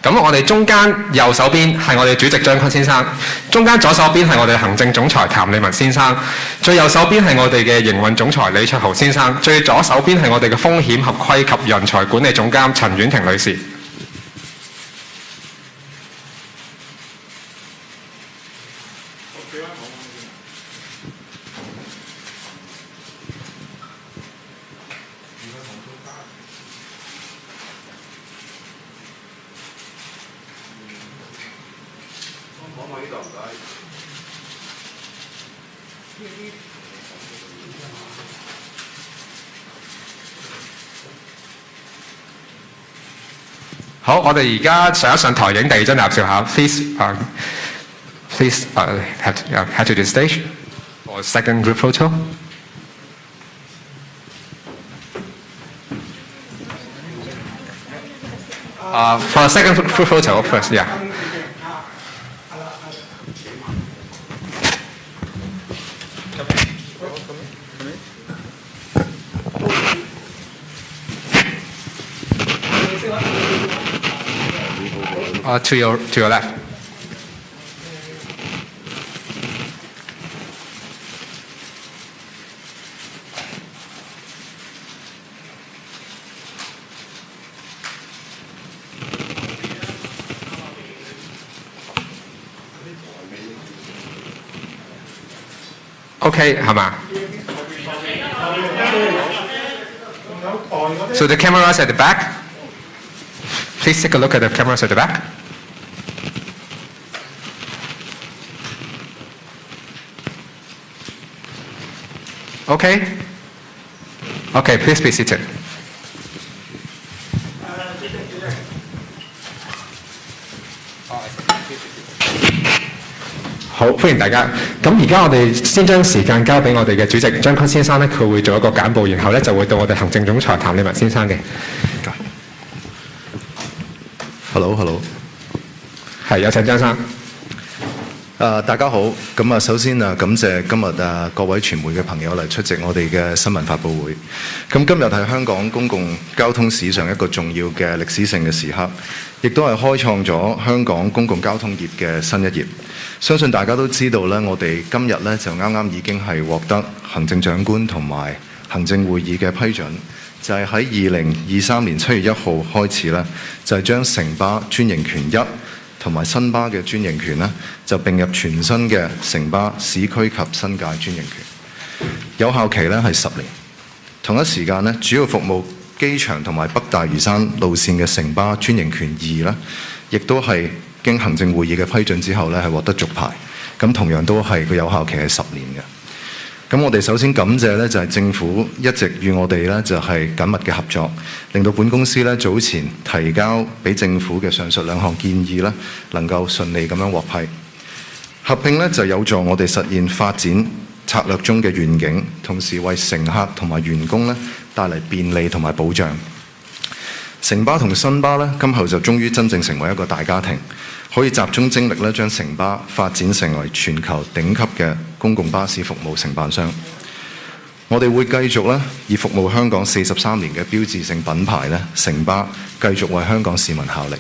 咁我哋中間右手邊係我哋主席張坤先生，中間左手邊係我哋行政總裁譚利文先生，最右手邊係我哋嘅營運總裁李卓豪先生，最左手邊係我哋嘅風險合規及人才管理總監陳婉婷女士。好，我哋而家上台影第二張合照下 ，please head to the stage for second group photo. For a second group photo first, yeah. To your left. Okay, 係嘛? So the cameras at the back. Please take a look at the cameras at the back. Okay. Okay, please be seated. 好，歡迎大家。咁而家我哋先將時間交俾我哋嘅主席張坤先生咧，佢會做一個簡報，然後咧就會到我哋行政總裁譚利文先生嘅。Hello。係，有請張生。大家好，咁首先感謝今日各位傳媒嘅朋友嚟出席我哋嘅新聞發佈會。咁今日係香港公共交通史上一個重要嘅歷史性嘅時刻，亦都係開創咗香港公共交通業嘅新一頁。相信大家都知道咧，我哋今日咧就啱啱已經係獲得行政長官同埋行政會議嘅批准，就係喺2023年7月1號開始咧，就係將城巴專營權1同埋新巴嘅專營權呢，就並入全新嘅城巴市區及新界專營權，有效期呢係10年。同一時間呢，主要服務機場同埋北大嶼山路線嘅城巴專營權2呢，亦都係經行政會議嘅批准之後呢，係獲得續牌。咁同樣都係個有效期係10年嘅。咁我哋首先感謝呢，就係政府一直與我哋呢，就係緊密嘅合作，令到本公司呢，早前提交俾政府嘅上述2項建議呢，能夠順利咁樣獲批。合併呢，就有助我哋實現發展策略中嘅願景，同時為乘客同埋員工呢，帶嚟便利同埋保障。城巴同新巴呢，今後就終於真正成為一個大家庭，可以集中精力咧，將城巴發展成為全球頂級嘅公共巴士服務承辦商。我哋會繼續咧，以服務香港43年嘅標誌性品牌咧，城巴繼續為香港市民效力。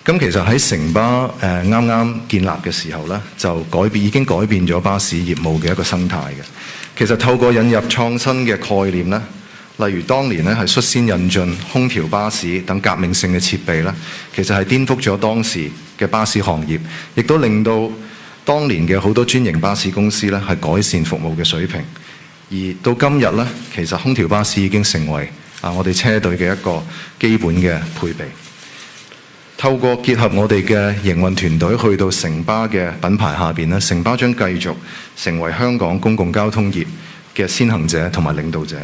咁其實喺城巴啱啱建立嘅時候咧，就已經改變咗巴士業務嘅一個生態嘅。其實透過引入創新嘅概念咧，例如當年咧係率先引進空調巴士等革命性嘅設備咧，其實係顛覆咗當時嘅巴士行業，亦都令到當年嘅好多專營巴士公司咧係改善服務嘅水平。而到今日咧，其實空調巴士已經成為我哋車隊嘅一個基本嘅配備。透過結合我哋嘅營運團隊去到城巴嘅品牌下邊咧，城巴將繼續成為香港公共交通業嘅先行者同埋領導者。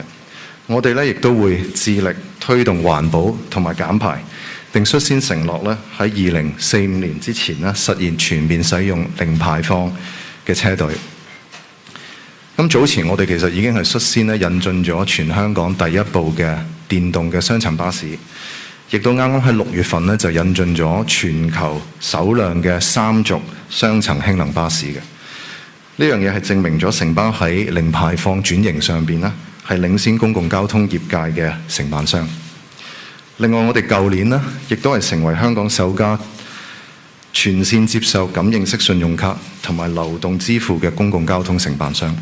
我哋咧亦都會致力推動環保同埋減排，並率先承諾咧喺2045年之前咧實現全面使用零排放嘅車隊。咁早前我哋其實已經係率先咧引進咗全香港第一部嘅電動嘅雙層巴士，亦都啱啱喺6月份咧就引進咗全球首輛嘅3軸雙層氫能巴士嘅。呢樣嘢係證明咗城巴喺零排放轉型上邊咧係領先公共交通業界嘅承辦商。另外，我哋舊年呢，亦都係成為香港首家全線接受感應式信用卡同埋流動支付嘅公共交通承辦商。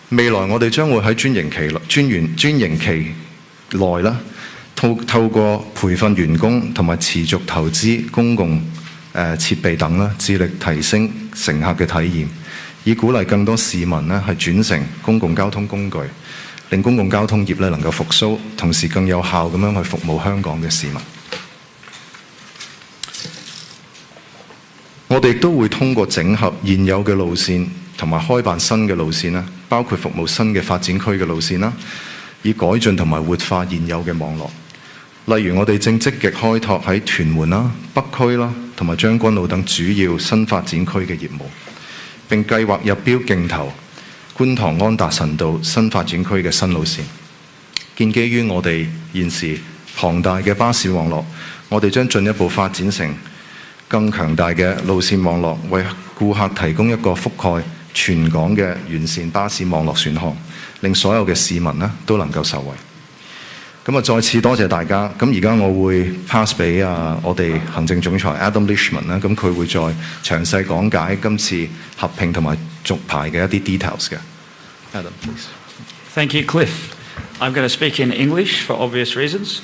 未來我哋將會喺專營期內啦，透過培訓員工同埋持續投資公共設備等啦，致力提升乘客嘅體驗，以鼓勵更多市民呢係轉乘公共交通工具，令公共交通業咧能夠復甦，同時更有效咁樣去服務香港嘅市民。我哋亦都會通過整合現有嘅路線同埋開辦新嘅路線啦，包括服務新嘅發展區嘅路線啦，以改進同埋活化現有嘅網絡。例如，我哋正積極開拓喺屯門啦、北區啦同埋將軍澳等主要新發展區嘅業務，並計劃入標競投觀塘安達臣道新發展區嘅新路線。建基於我哋現時龐大嘅巴士網絡，我哋將進一步發展成更強大嘅路線網絡，為顧客提供一個覆蓋全港嘅完善巴士網絡選項，令所有嘅市民呢都能夠受惠。咁啊，再次多謝大家。咁而家我會 pass 俾我哋行政總裁 Adam Lichman 啦，咁佢會再詳細講解今次合併同埋續牌嘅一啲 details 嘅。Adam, please. Thank you, Cliff. I'm going to speak in English for obvious reasons.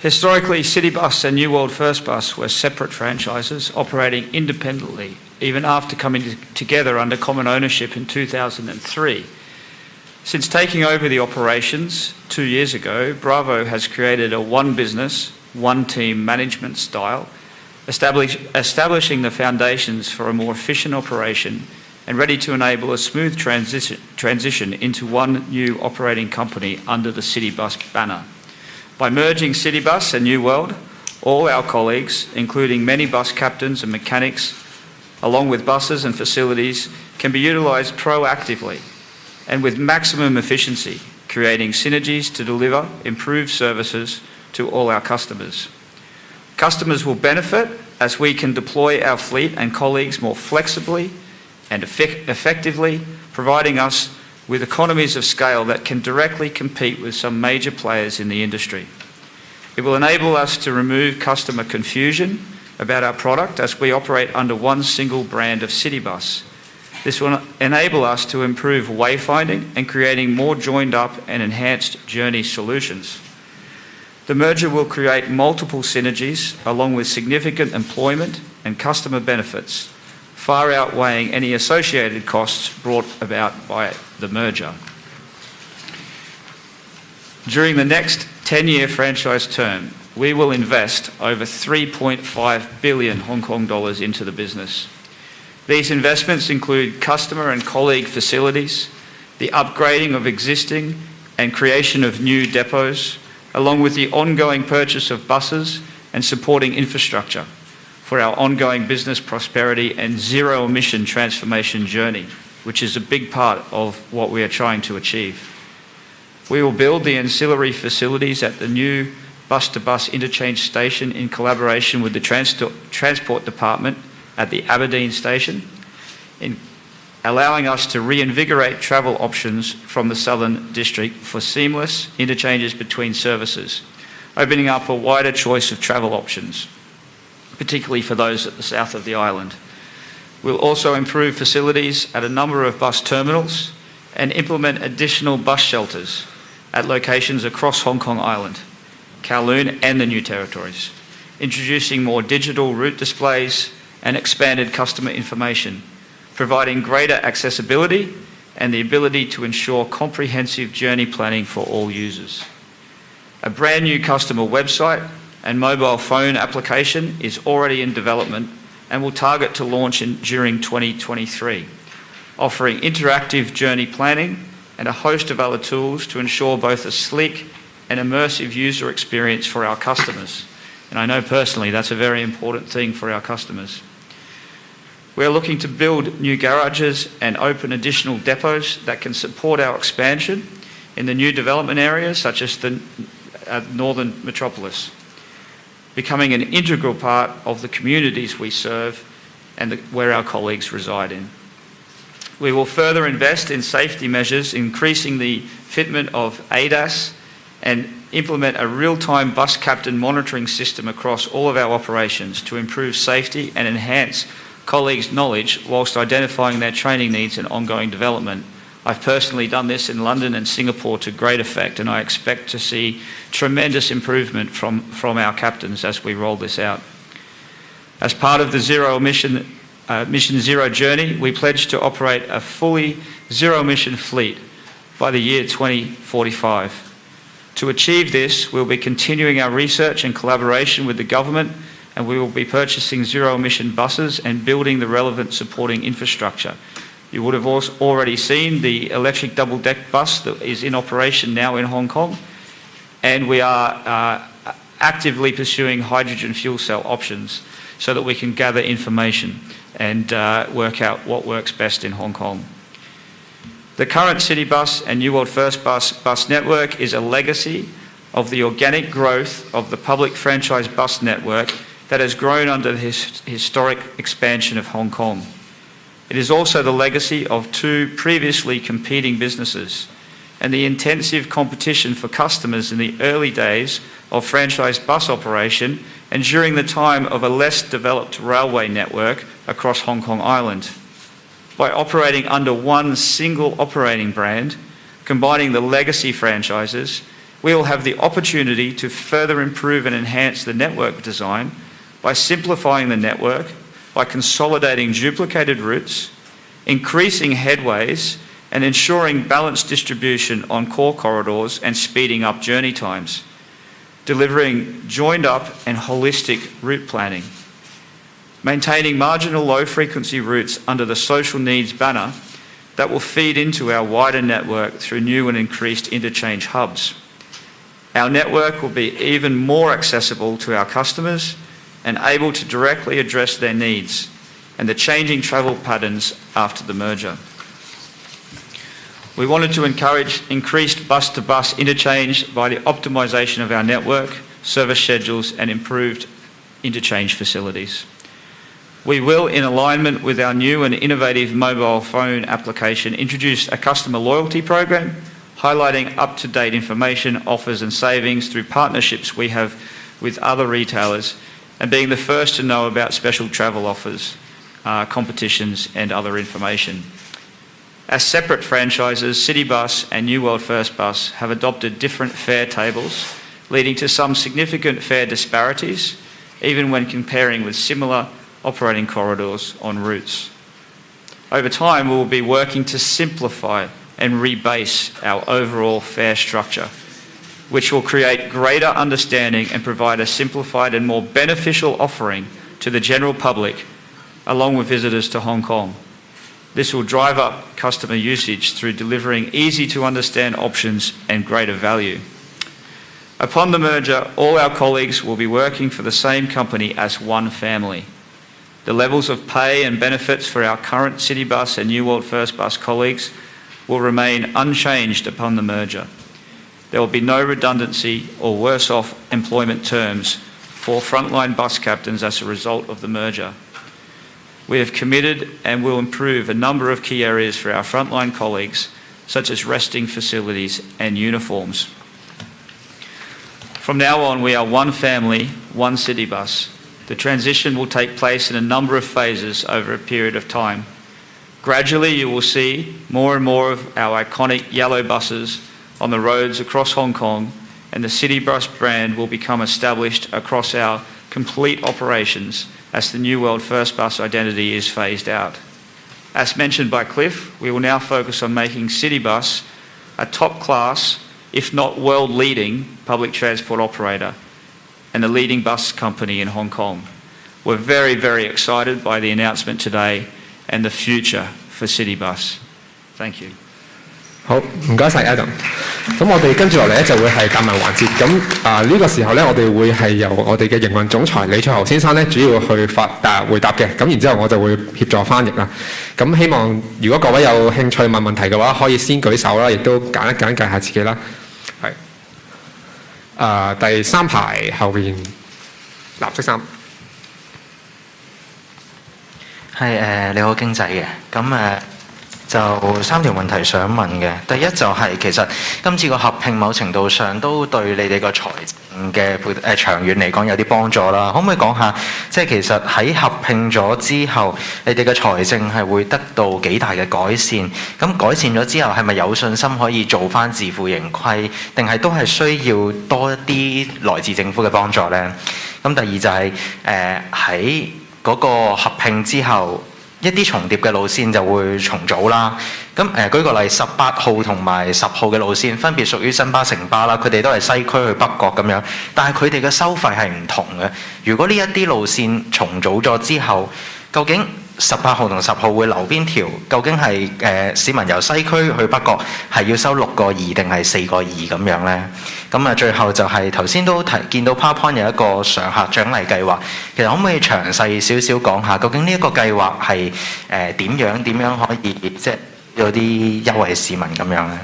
Historically, Citybus and New World First Bus were separate franchises operating independently, even after coming together under common ownership in 2003. Since taking over the operations 2 years ago, Bravo has created a one business, one team management style, establishing the foundations for a more efficient operation and ready to enable a smooth transition into one new operating company under the Citybus banner. By merging Citybus and New World, all our colleagues, including many bus captains and mechanics, along with buses and facilities, can be utilised proactively and with maximum efficiency, creating synergies to deliver improved services to all our customers. Customers will benefit as we can deploy our fleet and colleagues more flexibly and effectively, providing us with economies of scale that can directly compete with some major players in the industry. It will enable us to remove customer confusion about our product as we operate under one single brand of Citybus. This will enable us to improve wayfinding and creating more joined up and enhanced journey solutions. The merger will create multiple synergies along with significant employment and customer benefits, far outweighing any associated costs brought about by the merger. During the next 10-year franchise term, we will invest over 3.5 billion Hong Kong dollars into the business. These investments include customer and colleague facilities, the upgrading of existing and creation of new depots, along with the ongoing purchase of buses and supporting infrastructure for our ongoing business prosperity and zero-emission transformation journey, which is a big part of what we are trying to achieve. We will build the ancillary facilities at the new bus-to-bus interchange station in collaboration with the Transport Department at the Aberdeen station, in allowing us to reinvigorate travel options from the Southern District for seamless interchanges between services, opening up a wider choice of travel options, particularly for those at the south of the island. We'll also improve facilities at a number of bus terminals and implement additional bus shelters at locations across Hong Kong Island, Kowloon and the New Territories, introducing more digital route displays and expanded customer information, providing greater accessibility and the ability to ensure comprehensive journey planning for all users. A brand new customer website and mobile phone application is already in development and will target to launch during 2023, offering interactive journey planning and a host of other tools to ensure both a sleek and immersive user experience for our customers. And I know personally that's a very important thing for our customers. We are looking to build new garages and open additional depots that can support our expansion in the new development areas such as the Northern Metropolis, becoming an integral part of the communities we serve and where our colleagues reside in. We will further invest in safety measures, increasing the fitment of ADAS and implement a real-time bus captain monitoring system across all of our operations to improve safety and enhance colleagues' knowledge whilst identifying their training needs and ongoing development. I've personally done this in London and Singapore to great effect, and I expect to see tremendous improvement from our captains as we roll this out. As part of the Mission Zero journey, we pledge to operate a fully zero-emission fleet by the year 2045. To achieve this, we'll be continuing our research and collaboration with the government, and we will be purchasing zero-emission buses and building the relevant supporting infrastructure. You would have also already seen the electric double-deck bus that is in operation now in Hong Kong, and we are actively pursuing hydrogen fuel cell options so that we can gather information and work out what works best in Hong Kong. The current City Bus and New World First bus network is a legacy of the organic growth of the public franchise bus network that has grown under the historic expansion of Hong Kong. It is also the legacy of two previously competing businesses and the intensive competition for customers in the early days of franchise bus operation and during the time of a less developed railway network across Hong Kong Island. By operating under one single operating brand, combining the legacy franchises, we will have the opportunity to further improve and enhance the network design by simplifying the network, by consolidating duplicated routes, increasing headways, and ensuring balanced distribution on core corridors and speeding up journey times, delivering joined up and holistic route planning, maintaining marginal low-frequency routes under the social needs banner that will feed into our wider network through new and increased interchange hubs. Our network will be even more accessible to our customers and able to directly address their needs and the changing travel patterns after the merger. We wanted to encourage increased bus-to-bus interchange by the optimisation of our network, service schedules and improved interchange facilities. We will, in alignment with our new and innovative mobile phone application, introduce a customer loyalty program highlighting up-to-date information, offers and savings through partnerships we have with other retailers and being the first to know about special travel offers, competitions and other information. As separate franchises, City Bus and New World First Bus have adopted different fare tables, leading to some significant fare disparities, even when comparing with similar operating corridors on routes. Over time, we will be working to simplify and rebase our overall fare structure, which will create greater understanding and provide a simplified and more beneficial offering to the general public, along with visitors to Hong Kong. This will drive up customer usage through delivering easy-to-understand options and greater value. Upon the merger, all our colleagues will be working for the same company as one family. The levels of pay and benefits for our current City Bus and New World First Bus colleagues will remain unchanged upon the merger. There will be no redundancy or worse-off employment terms for frontline bus captains as a result of the merger. We have committed and will improve a number of key areas for our frontline colleagues, such as resting facilities and uniforms. From now on, we are one family, one City Bus. The transition will take place in a number of phases over a period of time. Gradually, you will see more and more of our iconic yellow buses on the roads across Hong Kong, and the City Bus brand will become established across our complete operations as the New World First Bus identity is phased out. As mentioned by Cliff, we will now focus on making City Bus a top-class, if not world-leading, public transport operator and the leading bus company in Hong Kong. We're very, very excited by the announcement today and the future for City Bus. Thank you. 好，唔該晒 Adam。咁我哋跟住落嚟咧就會係答問環節。咁呢個時候咧，我哋會係由我哋嘅營運總裁李卓豪先生咧主要去回答嘅。咁然之後我就會協助翻譯啦。咁希望如果各位有興趣問問題嘅話，可以先舉手啦，亦都簡介下自己啦。係。第3排後邊藍色衫。係你好經濟嘅。咁就3條問題想問嘅。第一就係其實今次個合併某程度上都對你哋個財政嘅長遠嚟講有啲幫助啦。可唔可以講下，即係其實喺合併咗之後，你哋嘅財政係會得到幾大嘅改善？咁改善咗之後，係咪有信心可以做返自負盈虧，定係都係需要多一啲來自政府嘅幫助呢？咁第二就係喺嗰個合併之後，一啲重疊嘅路線就會重組啦。咁舉個例，18號同埋10號嘅路線分別屬於新巴、城巴啦，佢哋都係西區去北角咁樣，但係佢哋嘅收費係唔同嘅。如果呢一啲路線重組咗之後，究竟18號同10號會留邊條？究竟係市民由西區去北角係要收6個2定係4個2咁樣呢？咁啊，最後就係頭先都見到 PowerPoint 有一個常客獎勵計劃，其實可唔可以詳細少少講下，究竟呢一個計劃係點樣可以即係有啲優惠市民咁樣呢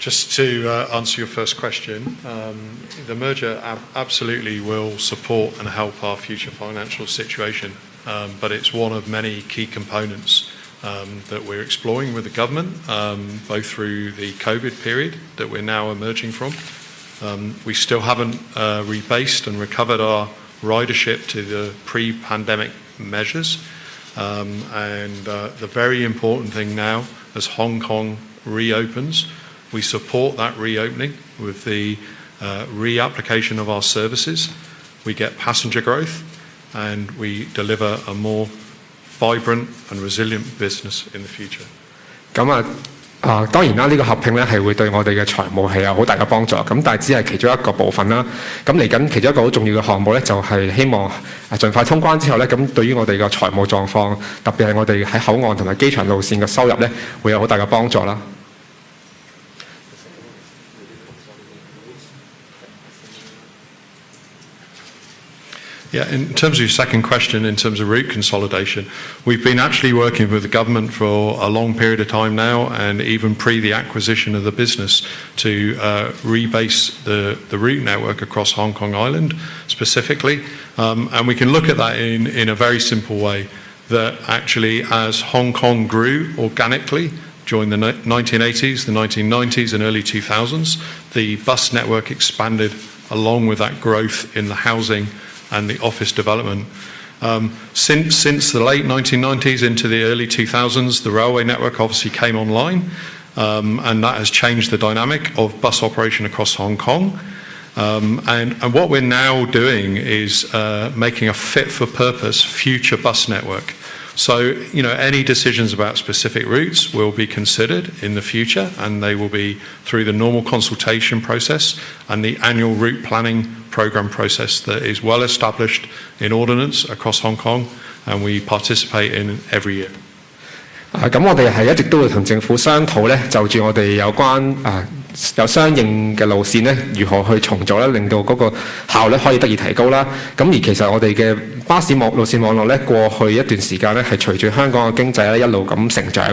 ？Just to answer your first question, the merger absolutely will support and help our future financial situation, but it's one of many key components that we're exploring with the government, both through the COVID period that we're now emerging from. We still haven't rebased and recovered our ridership to the pre-pandemic measures, and the very important thing now, as Hong Kong reopens, we support that reopening with the reapplication of our services. We get passenger growth and we deliver a more vibrant and resilient business in the future. 當然啦，呢個合併咧係會對我哋嘅財務係有好大嘅幫助，咁但係只係其中一個部分啦。咁嚟緊其中一個好重要嘅項目咧，就係希望盡快通關之後咧，咁對於我哋嘅財務狀況，特別係我哋喺口岸同埋機場路線嘅收入咧，會有好大嘅幫助啦。Yeah, in terms of your second question, in terms of route consolidation, we've been actually working with the government for a long period of time now, and even pre the acquisition of the business, to rebase the route network across Hong Kong Island specifically. And we can look at that in a very simple way, that actually as Hong Kong grew organically during the 1980s, the 1990s and early 2000s, the bus network expanded along with that growth in the housing and the office development. Since the late 1990s into the early 2000s, the railway network obviously came online, and that has changed the dynamic of bus operation across Hong Kong. And what we're now doing is making a fit-for-purpose future bus network. So, any decisions about specific routes will be considered in the future, and they will be through the normal consultation process and the annual route planning program process that is well established in ordinance across Hong Kong, and we participate in every year. 咁我哋係一直都會同政府商討咧，就住我哋有關有相應嘅路線咧，如何去重組咧，令到嗰個效率可以得以提高啦。咁而其實我哋嘅巴士路線網絡咧，過去一段時間咧係隨住香港嘅經濟咧一路咁成長。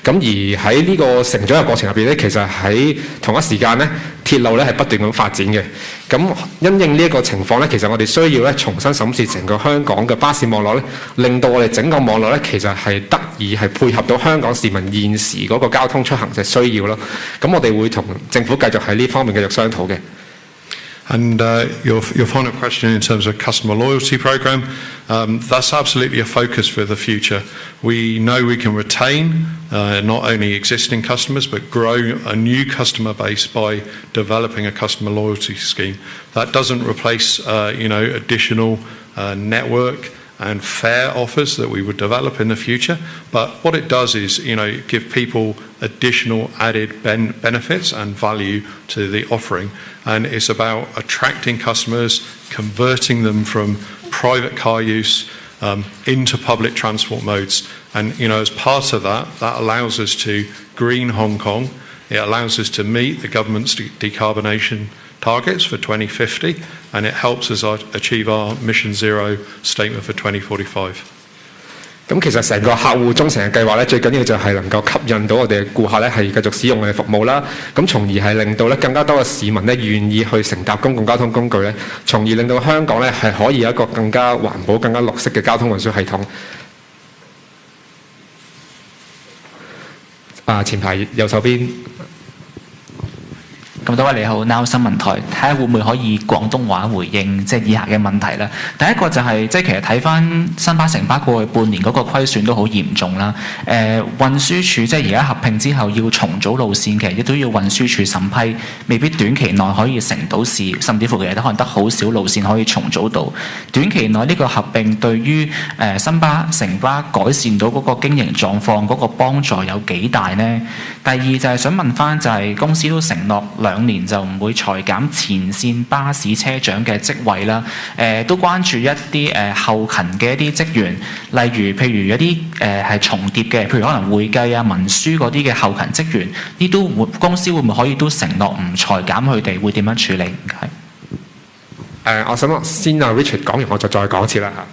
咁而喺呢個成長嘅過程入邊咧，其實喺同一時間咧，鐵路咧係不斷咁發展嘅。咁因應呢一個情況咧，其實我哋需要咧重新審視成個香港嘅巴士網絡咧，令到我哋整個網絡咧其實係得以係配合到香港市民現時嗰個交通出行嘅需要咯。咁我哋會同政府繼續喺呢方面繼續商討嘅。And your final question in terms of customer loyalty program, that's absolutely a focus for the future. We know we can retain not only existing customers but grow a new customer base by developing a customer loyalty scheme. That doesn't replace additional network and fare offers that we would develop in the future, but what it does is give people additional added benefits and value to the offering, and it's about attracting customers, converting them from private car use into public transport modes, and as part of that allows us to green Hong Kong. It allows us to meet the government's decarbonisation targets for 2050, and it helps us achieve our Mission Zero statement for 2045. 咁其實成個客戶忠誠嘅計劃咧，最緊要就係能夠吸引到我哋嘅顧客咧係繼續使用我哋服務啦，咁從而係令到咧更加多嘅市民咧願意去乘搭公共交通工具咧，從而令到香港咧係可以有一個更加環保、更加綠色嘅交通運輸系統。前排右手邊。咁多位你好 ，Now 新聞台，睇下會唔會可以廣東話回應即係以下嘅問題啦。第一個就係、即係其實睇翻新巴城巴過去半年嗰個虧損都好嚴重啦。運輸署即係而家合併之後要重組路線，其實亦都要運輸署審批，未必短期內可以成到事，甚至乎其實都可能得好少路線可以重組到。短期內呢個合併對於新巴城巴改善到嗰個經營狀況嗰個幫助有幾大呢？第二就係想問翻就係公司都承諾2年就唔會裁減前線巴士車長嘅職位啦。都關注一啲後勤嘅一啲職員，譬如一啲係重疊嘅，譬如可能會計啊、文書嗰啲嘅後勤職員，呢都公司會唔會可以都承諾唔裁減佢哋，會點樣處理？唔該。我想先Richard 講完，我就再講一次啦嚇。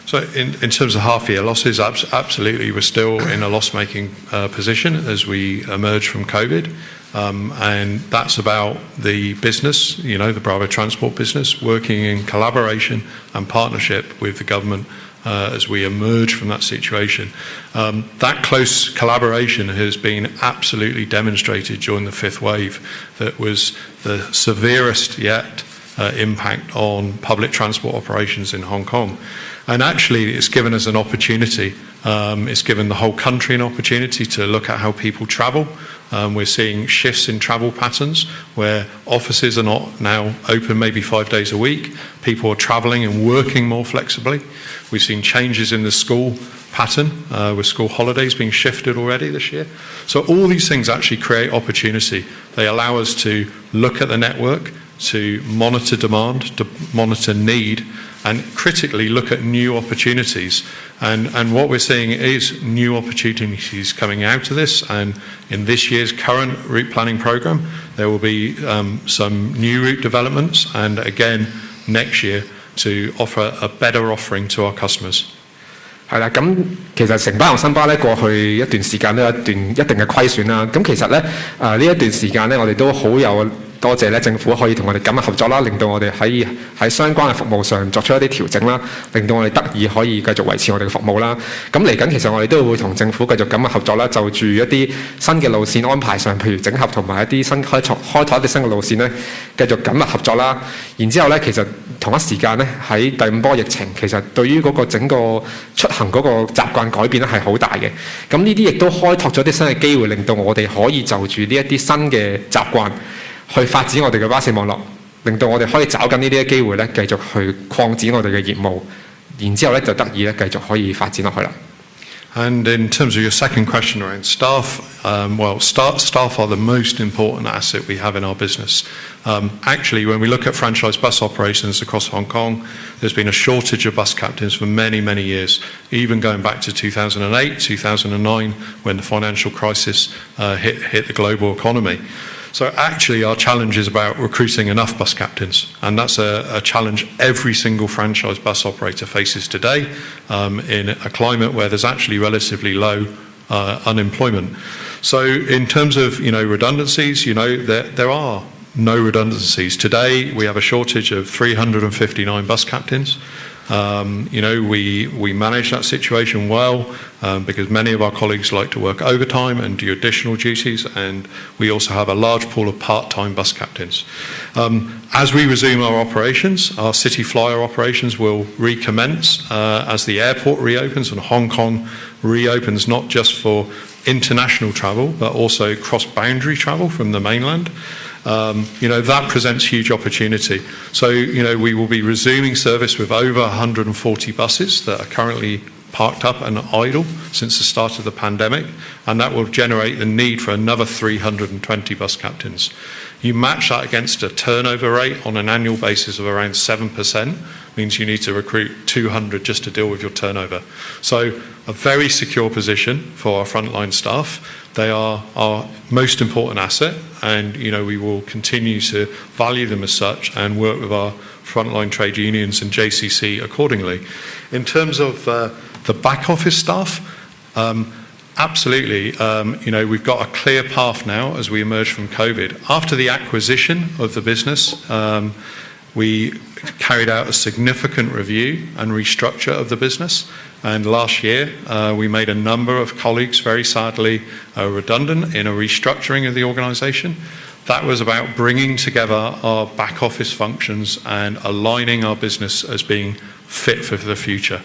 So in terms of half-year losses, absolutely, we're still in a loss-making position as we emerge from COVID. And that's about the business, the Bravo Transport business, working in collaboration and partnership with the government as we emerge from that situation. That close collaboration has been absolutely demonstrated during the fifth wave. That was the severest yet impact on public transport operations in Hong Kong. And actually, it's given us an opportunity. It's given the whole country an opportunity to look at how people travel. We're seeing shifts in travel patterns where offices are not now open maybe 5 days a week. People are travelling and working more flexibly. We've seen changes in the school pattern with school holidays being shifted already this year. So all these things actually create opportunity. They allow us to look at the network, to monitor demand, to monitor need, and critically look at new opportunities. And what we're seeing is new opportunities coming out of this. And in this year's current route planning programme, there will be some new route developments, and again next year to offer a better offering to our customers. 係啦，咁其實城巴同新巴咧過去一段時間都有一定嘅虧損啦。咁其實咧呢一段時間咧，我哋都好有多謝咧政府可以同我哋緊密合作啦，令到我哋喺相關嘅服務上作出一啲調整啦，令到我哋得以可以繼續維持我哋嘅服務啦。咁嚟緊其實我哋都會同政府繼續緊密合作啦，就住一啲新嘅路線安排上，譬如整合同埋一啲新開拓一啲新嘅路線咧，繼續緊密合作啦。然之後咧，其實同一時間咧喺第5波疫情，其實對於嗰個整個出行嗰個習慣改變咧係好大嘅。咁呢啲亦都開拓咗啲新嘅機會，令到我哋可以就住呢一啲新嘅習慣去發展我哋嘅巴士網絡，令到我哋可以找緊呢啲機會咧，繼續去擴展我哋嘅業務，然之後咧就得以咧繼續可以發展落去啦。And in terms of your second question around staff, staff are the most important asset we have in our business. Actually, when we look at franchise bus operations across Hong Kong, there's been a shortage of bus captains for many, many years, even going back to 2008, 2009, when the financial crisis hit the global economy. So actually our challenge is about recruiting enough bus captains, and that's a challenge every single franchise bus operator faces today in a climate where there's actually relatively low unemployment. So in terms of redundancies, there are no redundancies. Today we have a shortage of 359 bus captains. We manage that situation well because many of our colleagues like to work overtime and do additional duties, and we also have a large pool of part-time bus captains. As we resume our operations, our city flyer operations will recommence as the airport reopens and Hong Kong reopens, not just for international travel but also cross-boundary travel from the mainland. That presents huge opportunity. So, we will be resuming service with over 140 buses that are currently parked up and idle since the start of the pandemic, and that will generate the need for another 320 bus captains. You match that against a turnover rate on an annual basis of around 7%, means you need to recruit 200 just to deal with your turnover. So a very secure position for our frontline staff. They are our most important asset, and we will continue to value them as such and work with our frontline trade unions and JCC accordingly. In terms of the back office staff, absolutely. We've got a clear path now as we emerge from COVID. After the acquisition of the business, we carried out a significant review and restructure of the business. And last year, we made a number of colleagues, very sadly, redundant in a restructuring of the organisation. That was about bringing together our back office functions and aligning our business as being fit for the future.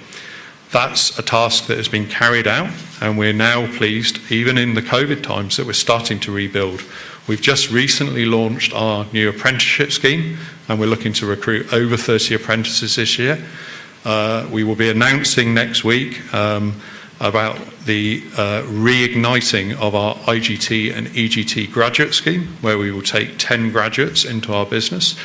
That's a task that has been carried out, and we're now pleased, even in the COVID times, that we're starting to rebuild. We've just recently launched our new apprenticeship scheme, and we're looking to recruit over 30 apprentices this year. We will be announcing next week about the reigniting of our IGT and EGT graduate scheme, where we will take 10 graduates into our business.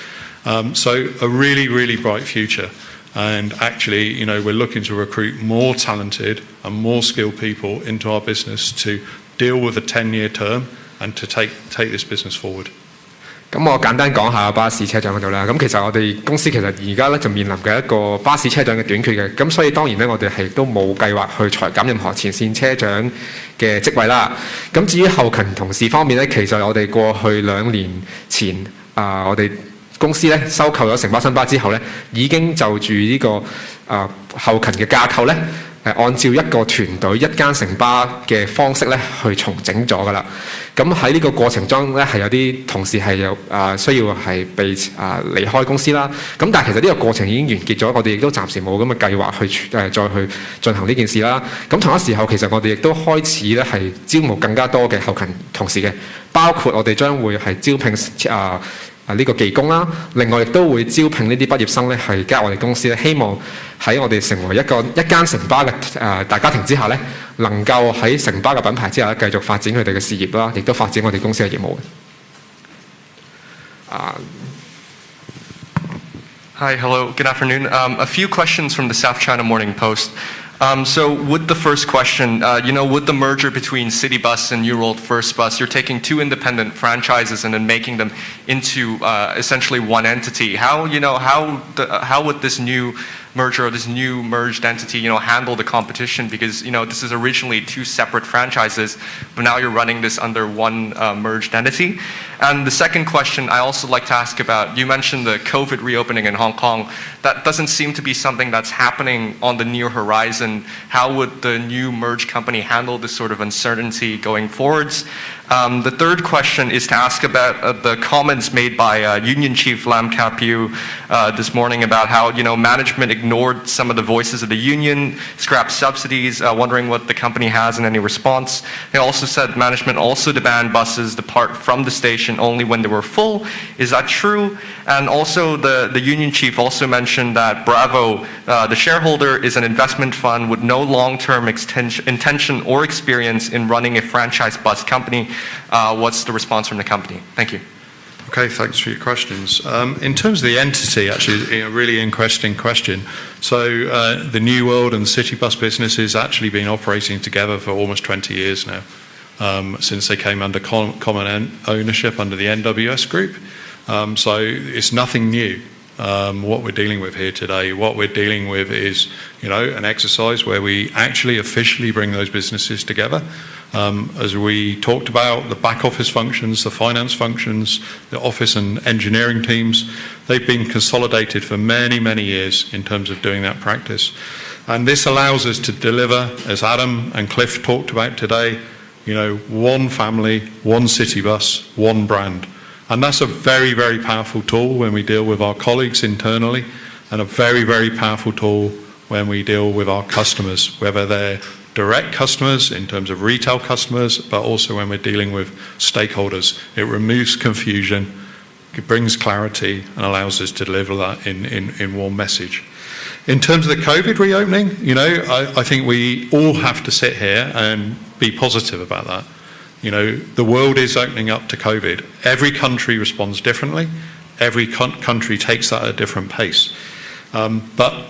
So a really, really bright future. And actually, we're looking to recruit more talented and more skilled people into our business to deal with a 10-year term and to take this business forward. 咁我簡單講下巴士車長嗰度啦。咁其實我哋公司其實而家咧就面臨嘅一個巴士車長嘅短缺嘅。咁所以當然咧，我哋係都冇計劃去裁減任何前線車長嘅職位啦。咁至於後勤同事方面咧，其實我哋過去2年前我哋公司咧收購咗城巴新巴之後咧，已經就住呢個後勤嘅架構咧，按照一個團隊一間城巴嘅方式咧去重整咗噶啦。咁喺呢個過程中咧係有啲同事係有需要係被離開公司啦。咁但係其實呢個過程已經完結咗，我哋亦都暫時冇咁嘅計劃去再去進行呢件事啦。咁同一時候其實我哋亦都開始咧係招募更加多嘅後勤同事嘅，包括我哋將會係招聘呢個技工啦，另外亦都會招聘呢啲畢業生咧係加入我哋公司咧，希望喺我哋成為一間城巴嘅大家庭之下咧，能夠喺城巴嘅品牌之下咧繼續發展佢哋嘅事業啦，亦都發展我哋公司嘅業務。Hi, hello, good afternoon. A few questions from the South China Morning Post. So with the first question, with the merger between City Bus and New World First Bus, you're taking two independent franchises and then making them into essentially one entity. How would this new merger or this new merged entity, handle the competition? Because, this is originally two separate franchises, but now you're running this under one merged entity. And the second question I also like to ask about, you mentioned the COVID reopening in Hong Kong. That doesn't seem to be something that's happening on the near horizon. How would the new merged company handle this sort of uncertainty going forwards? The third question is to ask about the comments made by Union Chief Lam Ka-piu this morning about how management ignored some of the voices of the union, scrapped subsidies, wondering what the company has in any response. They also said management also demanded buses depart from the station only when they were full. Is that true? And also the union chief also mentioned that Bravo, the shareholder, is an investment fund with no long-term intention or experience in running a franchise bus company. What's the response from the company? Thank you. Okay, thanks for your questions. In terms of the entity, actually, a really interesting question. So the New World and the City Bus business has actually been operating together for almost 20 years now, since they came under common ownership under the NWS Group. So it's nothing new. What we're dealing with here today, what we're dealing with is, an exercise where we actually officially bring those businesses together. As we talked about, the back office functions, the finance functions, the office and engineering teams, they've been consolidated for many, many years in terms of doing that practice. And this allows us to deliver, as Adam and Cliff talked about today, one family, one city bus, one brand. And that's a very, very powerful tool when we deal with our colleagues internally, and a very, very powerful tool when we deal with our customers, whether they're direct customers in terms of retail customers, but also when we're dealing with stakeholders. It removes confusion, it brings clarity, and allows us to deliver that in one message. In terms of the COVID reopening, I think we all have to sit here and be positive about that. The world is opening up to COVID. Every country responds differently. Every country takes that at a different pace. But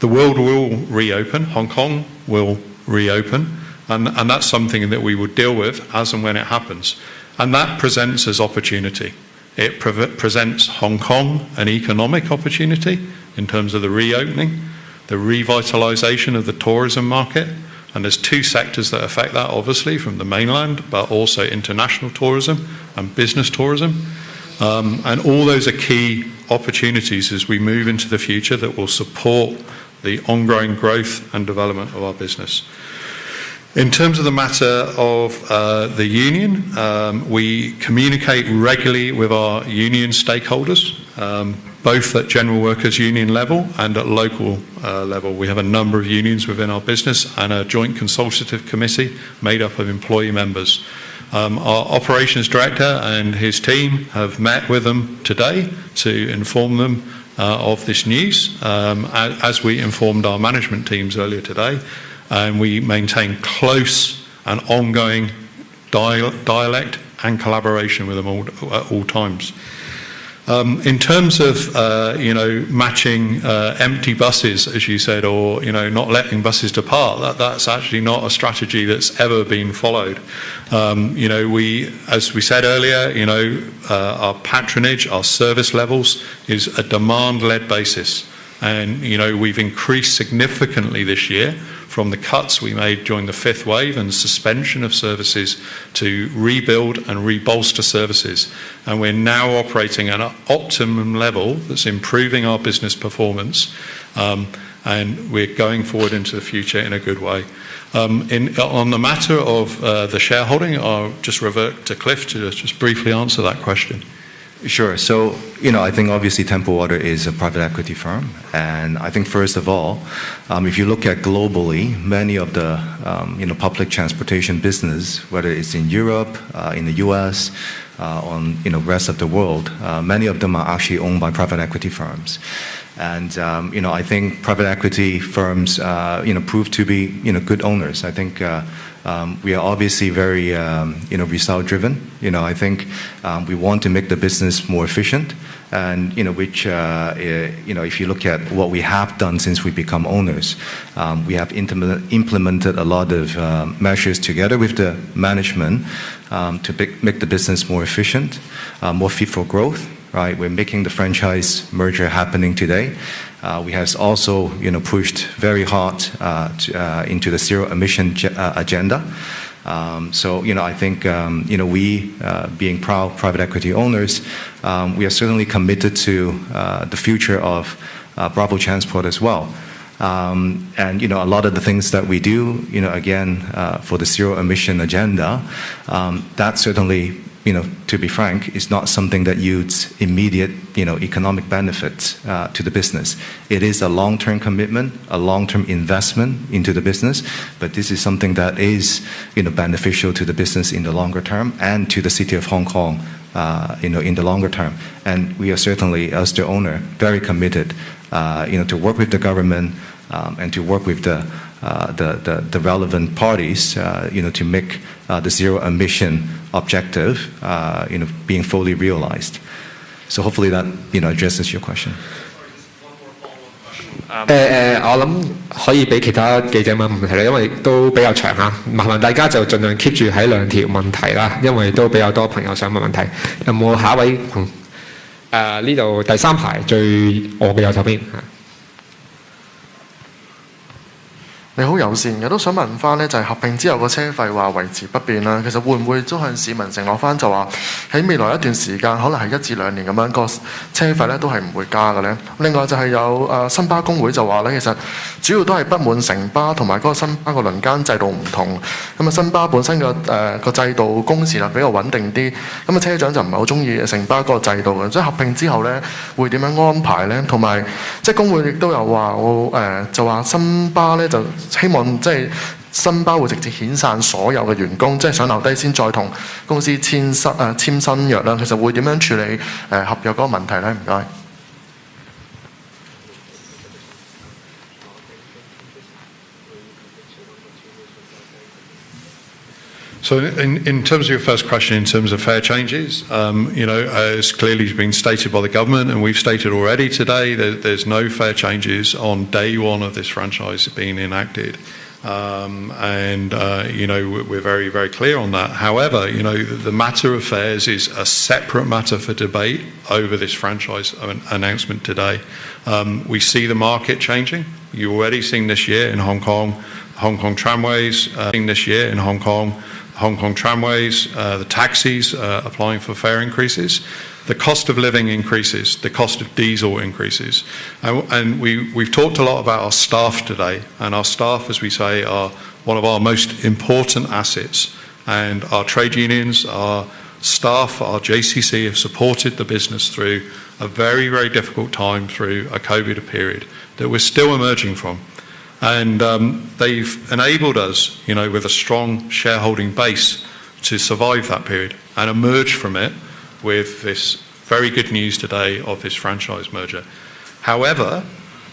the world will reopen. Hong Kong will reopen. And that's something that we will deal with as and when it happens. And that presents us opportunity. It presents Hong Kong an economic opportunity in terms of the reopening, the revitalisation of the tourism market. And there's two sectors that affect that, obviously, from the mainland, but also international tourism and business tourism. And all those are key opportunities as we move into the future that will support the ongoing growth and development of our business. In terms of the matter of the union, we communicate regularly with our union stakeholders, both at General Workers Union level and at local level. We have a number of unions within our business and a joint consultative committee made up of employee members. Our operations director and his team have met with them today to inform them of this news, as we informed our management teams earlier today. And we maintain close and ongoing dialect and collaboration with them at all times. In terms of matching empty buses, as you said, or not letting buses depart, that's actually not a strategy that's ever been followed. We, as we said earlier, our patronage, our service levels is a demand-led basis, and we've increased significantly this year from the cuts we made during the fifth wave and suspension of services to rebuild and rebolster services. And we're now operating at an optimum level that's improving our business performance, and we're going forward into the future in a good way. On the matter of the shareholding, I'll just revert to Cliff to just briefly answer that question. Sure. So, I think obviously Temple Water is a private equity firm. And I think first of all, if you look at globally, many of the, public transportation business, whether it's in Europe, in the US, on, rest of the world, many of them are actually owned by private equity firms. And, I think private equity firms, prove to be, good owners. I think we are obviously very, result-driven. I think we want to make the business more efficient, and which, if you look at what we have done since we become owners, we have implemented a lot of measures together with the management to make the business more efficient, more fit for growth. Right, we're making the franchise merger happening today. We have also, pushed very hard into the zero emission agenda. So, I think, we, being proud private equity owners, we are certainly committed to the future of Bravo Transport as well. And, a lot of the things that we do, again, for the zero emission agenda, that certainly, to be frank, is not something that yields immediate, economic benefits to the business. It is a long-term commitment, a long-term investment into the business, but this is something that is, beneficial to the business in the longer term and to the city of Hong Kong, in the longer term. And we are certainly, as the owner, very committed, to work with the government and to work with the relevant parties, to make the zero emission objective, being fully realized. So hopefully that, addresses your question. 我諗可以俾其他記者問問題啦，因為都比較長嚇，麻煩大家就盡量 keep 住喺2條問題啦，因為都比較多朋友想問問題。有冇下一位朋呢度第3排最我嘅右手邊嚇？你好友善嘅，都想問翻呢，就係合併之後個車費話維持不變啦。其實會唔會都向市民承諾翻，就話喺未來一段時間，可能係1至2年咁樣個車費呢都係唔會加嘅呢？另外就係有新巴工會就話呢，其實主要都係不滿城巴同埋嗰個新巴個輪間制度唔同。咁啊，新巴本身個制度工時比較穩定啲，咁啊車長就唔係好中意城巴嗰個制度嘅。即係合併之後呢，會點樣安排呢？同埋即係工會亦都有話就話新巴呢就希望即係新巴會直接遣散所有嘅員工，即係想留低先再同公司簽新約啦。其實會點樣處理合約嗰個問題呢？唔該。So in terms of your first question, in terms of fare changes, as clearly been stated by the government, and we've stated already today, there's no fare changes on day one of this franchise being enacted. We're very, very clear on that. However, the matter of fares is a separate matter for debate over this franchise announcement today. We see the market changing. You're already seeing this year in Hong Kong tramways, the taxis applying for fare increases. The cost of living increases, the cost of diesel increases. And we've talked a lot about our staff today, and our staff, as we say, are one of our most important assets. And our trade unions, our staff, our JCC have supported the business through a very, very difficult time through a COVID period that we're still emerging from. And they've enabled us, with a strong shareholding base to survive that period and emerge from it with this very good news today of this franchise merger. However,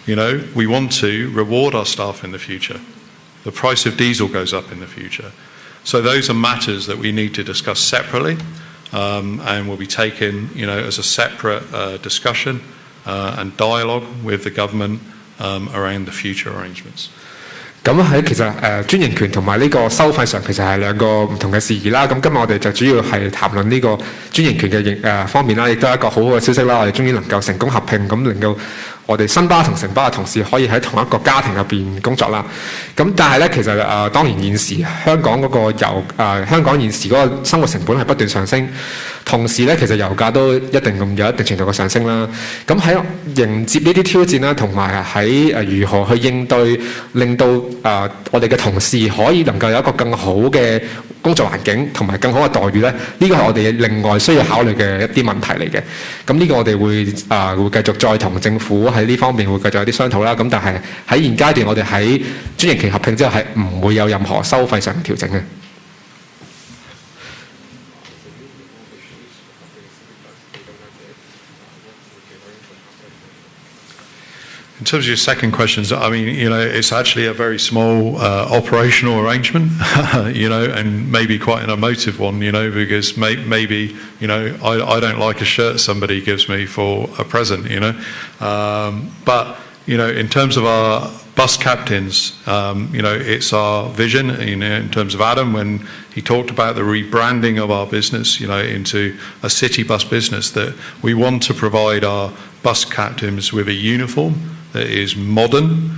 we want to reward our staff in the future. The price of diesel goes up in the future. So those are matters that we need to discuss separately and will be taken, as a separate discussion and dialogue with the government around the future arrangements. 咁喺其實專營權同埋呢個收費上其實係兩個唔同嘅事宜啦。咁今日我哋就主要係談論呢個專營權嘅方面啦，亦都係一個好好嘅消息啦。我哋終於能夠成功合併，咁令到我哋新巴同城巴嘅同事可以喺同一個家庭入邊工作啦。咁但係咧，其實當然現時香港嗰個香港現時嗰個生活成本係不斷上升，同時咧其實油價都有一定程度嘅上升啦。咁喺迎接呢啲挑戰啦，同埋喺如何去應對，令到我哋嘅同事可以能夠有一個更好嘅工作環境同埋更好嘅待遇咧，呢個係我哋另外需要考慮嘅一啲問題嚟嘅。咁呢個我哋會繼續再同政府喺呢方面會繼續有啲商討啦。咁但係喺現階段，我哋喺專營權合併之後係唔會有任何收費上嘅調整嘅。In terms of your second questions, I mean, it's actually a very small operational arrangement, and maybe quite an emotive one, because maybe, I don't like a shirt somebody gives me for a present, But, in terms of our bus captains, it's our vision, in terms of Adam, when he talked about the rebranding of our business, into a city bus business, that we want to provide our bus captains with a uniform that is modern,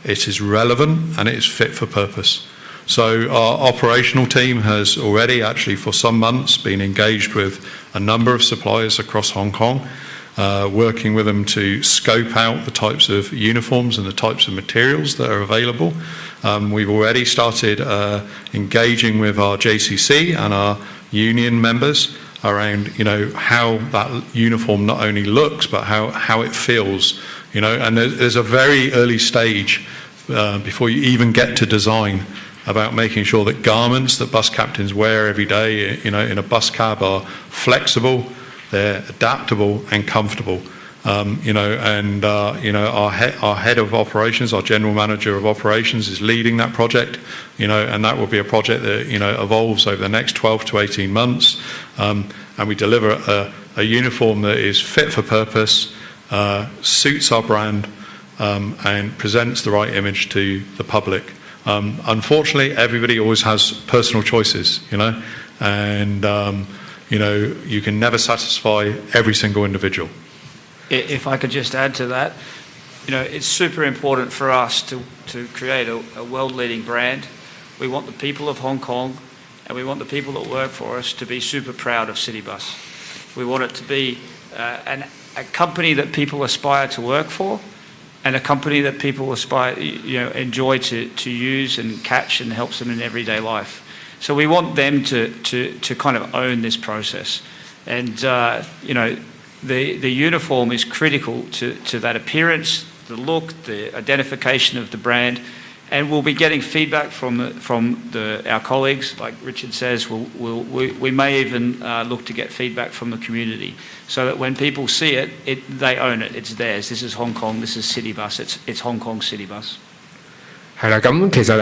it is relevant, and it is fit for purpose. So our operational team has already actually for some months been engaged with a number of suppliers across Hong Kong, working with them to scope out the types of uniforms and the types of materials that are available. We've already started engaging with our JCC and our union members around, how that uniform not only looks but how it feels. And there's a very early stage before you even get to design about making sure that garments that bus captains wear every day, in a bus cab are flexible, they're adaptable and comfortable. Our head of operations, our general manager of operations, is leading that project, and that will be a project that evolves over the next 12 to 18 months, and we deliver a uniform that is fit for purpose. Suits our brand and presents the right image to the public. Unfortunately, everybody always has personal choices, and you can never satisfy every single individual. If I could just add to that, it's super important for us to create a world-leading brand. We want the people of Hong Kong and we want the people that work for us to be super proud of Citybus. We want it to be a company that people aspire to work for, and a company that people enjoy to use and catch and helps them in everyday life. So we want them to kind of own this process, and the uniform is critical to that appearance, the look, the identification of the brand. And we'll be getting feedback from our colleagues, like Richard says. We may even look to get feedback from the community, so that when people see it, they own it. It's theirs. This is Hong Kong. This is Citybus. It's Hong Kong Citybus. 係啦，咁其實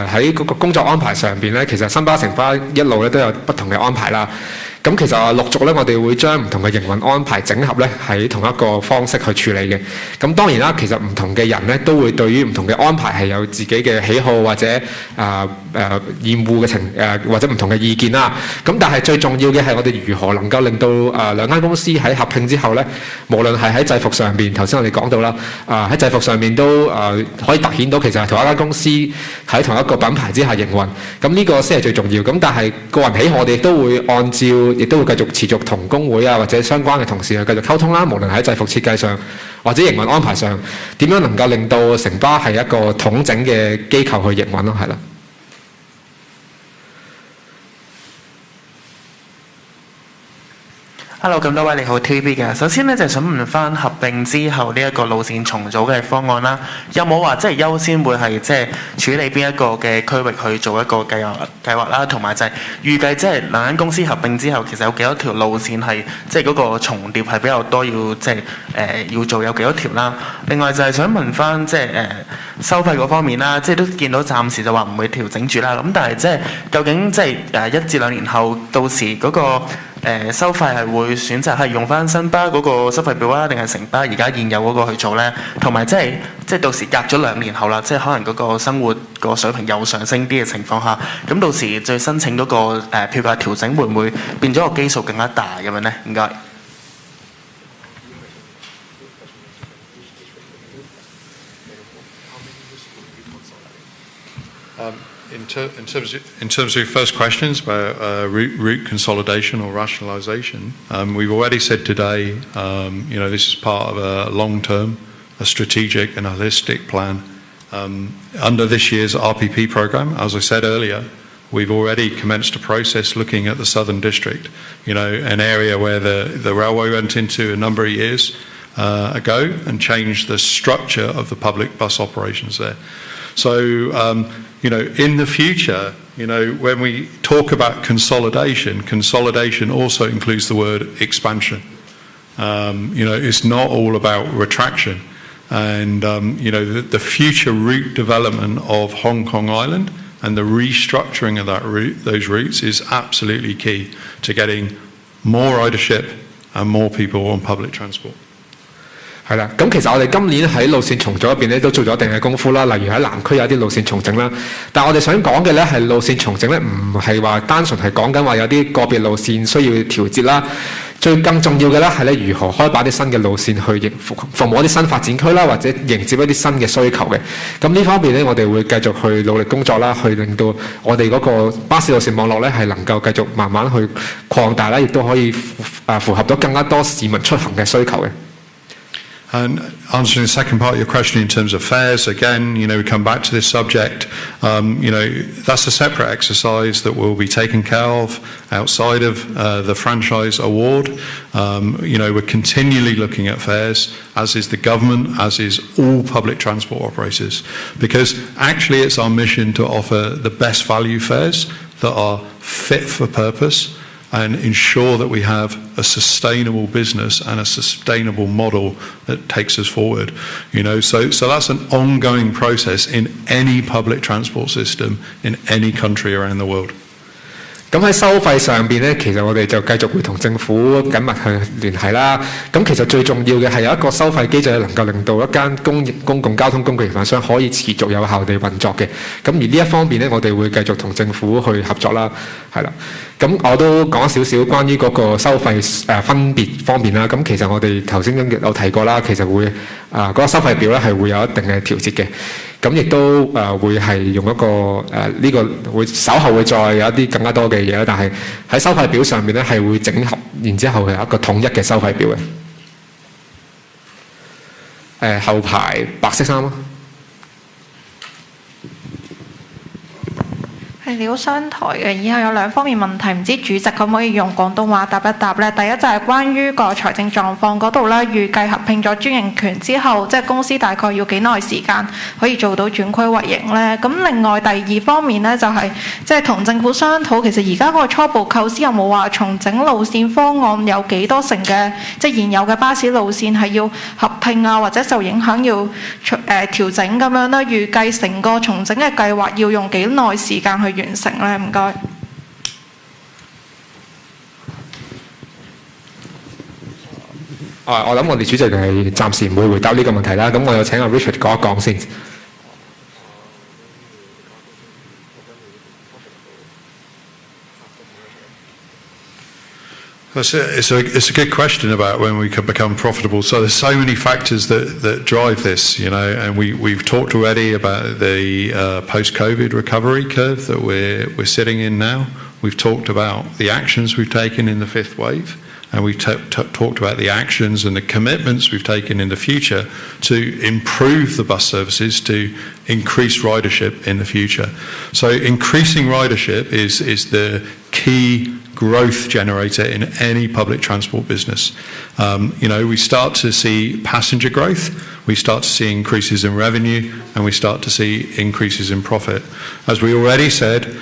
喺嗰個工作安排上邊咧，其實新巴城巴一路咧都有不同嘅安排啦。咁其實陸續咧，我哋會將唔同嘅營運安排整合咧，喺同一個方式去處理嘅。咁當然啦，其實唔同嘅人咧都會對於唔同嘅安排係有自己嘅喜好或者厭惡嘅或者唔同嘅意見啦。咁但係最重要嘅係我哋如何能夠令到兩間公司喺合併之後咧，無論係喺制服上邊，頭先我哋講到啦，喺制服上面都可以凸顯到其實係同一間公司喺同一個品牌之下營運。咁呢個先係最重要。咁但係個人喜好，我哋都會按照。亦都會繼續持續同工會啊或者相關嘅同事去繼續溝通啦，無論喺制服設計上或者營運安排上，點樣能夠令到城巴係一個統整嘅機構去營運咯，係啦。Hello， 咁多位你好 TVB 嘅。首先咧就想問翻合併之後呢一個路線重組嘅方案啦，有冇話即係優先會係即係處理邊一個嘅區域去做一個計劃啦，同埋就係預計即係兩間公司合併之後，其實有幾多條路線係即係嗰個重疊係比較多，要即係要做有幾多條啦。另外就係想問翻即係收費嗰方面啦，即係都見到暫時就話唔會調整住啦。咁但係即係究竟即係1至2年後到時嗰個收費係會選擇係用翻新巴嗰個收費表啊，定係城巴而家現有嗰個去做呢？同埋即係到時隔咗2年後啦，即係可能嗰個生活個水平又上升啲嘅情況下，咁到時再申請嗰個票價調整會唔會變咗個基數更加大咁樣呢？唔該。In terms of your first questions about route consolidation or rationalisation, we've already said today, this is part of a long-term, a strategic and a holistic plan. Under this year's RPP programme, as I said earlier, we've already commenced a process looking at the Southern District, an area where the railway went into a number of years ago and changed the structure of the public bus operations there. So, in the future, when we talk about consolidation also includes the word expansion. It's not all about retraction. And, the future route development of Hong Kong Island and the restructuring of those routes is absolutely key to getting more ridership and more people on public transport. 係啦，咁其實我哋今年喺路線重組入邊咧都做咗一定嘅功夫啦，例如喺南區有啲路線重整啦。但係我哋想講嘅咧係路線重整咧，唔係話單純係講緊話有啲個別路線需要調節啦。最更重要嘅咧係咧如何開辦啲新嘅路線去服務一啲新發展區啦，或者迎接一啲新嘅需求嘅。咁呢方面咧，我哋會繼續去努力工作啦，去令到我哋嗰個巴士路線網絡咧係能夠繼續慢慢去擴大啦，亦都可以符合到更加多市民出行嘅需求嘅。And answering the second part of your question in terms of fares, again, we come back to this subject. That's a separate exercise that will be taken care of outside of the franchise award. We're continually looking at fares, as is the government, as is all public transport operators, because actually it's our mission to offer the best value fares that are fit for purpose and ensure that we have a sustainable business and a sustainable model that takes us forward. So that's an ongoing process in any public transport system in any country around the world. 咁喺收費上邊咧，其實我哋就繼續會同政府緊密去聯繫啦。咁其實最重要嘅係有一個收費機制，能夠令到一間公共交通工具營辦商可以持續有效地運作嘅。咁而呢一方面咧，我哋會繼續同政府去合作啦，係啦。咁我都講少少關於嗰個收費分別方面啦。咁其實我哋頭先有提過啦，其實會嗰個收費表咧係會有一定嘅調節嘅。咁亦都會係用一個呢個會稍後會再有一啲更加多嘅嘢啦，但係喺收費表上面咧係會整合，然之後係一個統一嘅收費表嘅。後排白色衫咯。係料商台嘅，以後有兩方面問題，唔知主席可唔可以用廣東話答一答呢？第一就係關於個財政狀況嗰度咧，預計合併咗專營權之後，即係公司大概要幾耐時間可以做到轉虧為盈呢？咁另外第二方面呢，就係即係同政府商討，其實而家嗰個初步構思有冇話重整路線方案有幾多成嘅即係現有嘅巴士路線係要合併啊，或者受影響要調整咁樣呢？預計成個重整嘅計劃要用幾耐時間去完成咧？唔該。我諗我哋主席係暫時唔會回答呢個問題啦。咁我又請阿 Richard 講一講先。It's a good question about when we can become profitable. So there's so many factors that drive this, you know, and we've talked already about the post-COVID recovery curve that we're sitting in now. We've talked about the actions we've taken in the fifth wave, and we've talked about the actions and the commitments we've taken in the future to improve the bus services, to increase ridership in the future. So increasing ridership is the key growth generator in any public transport business. You know, we start to see passenger growth, we start to see increases in revenue, and we start to see increases in profit. As we already said,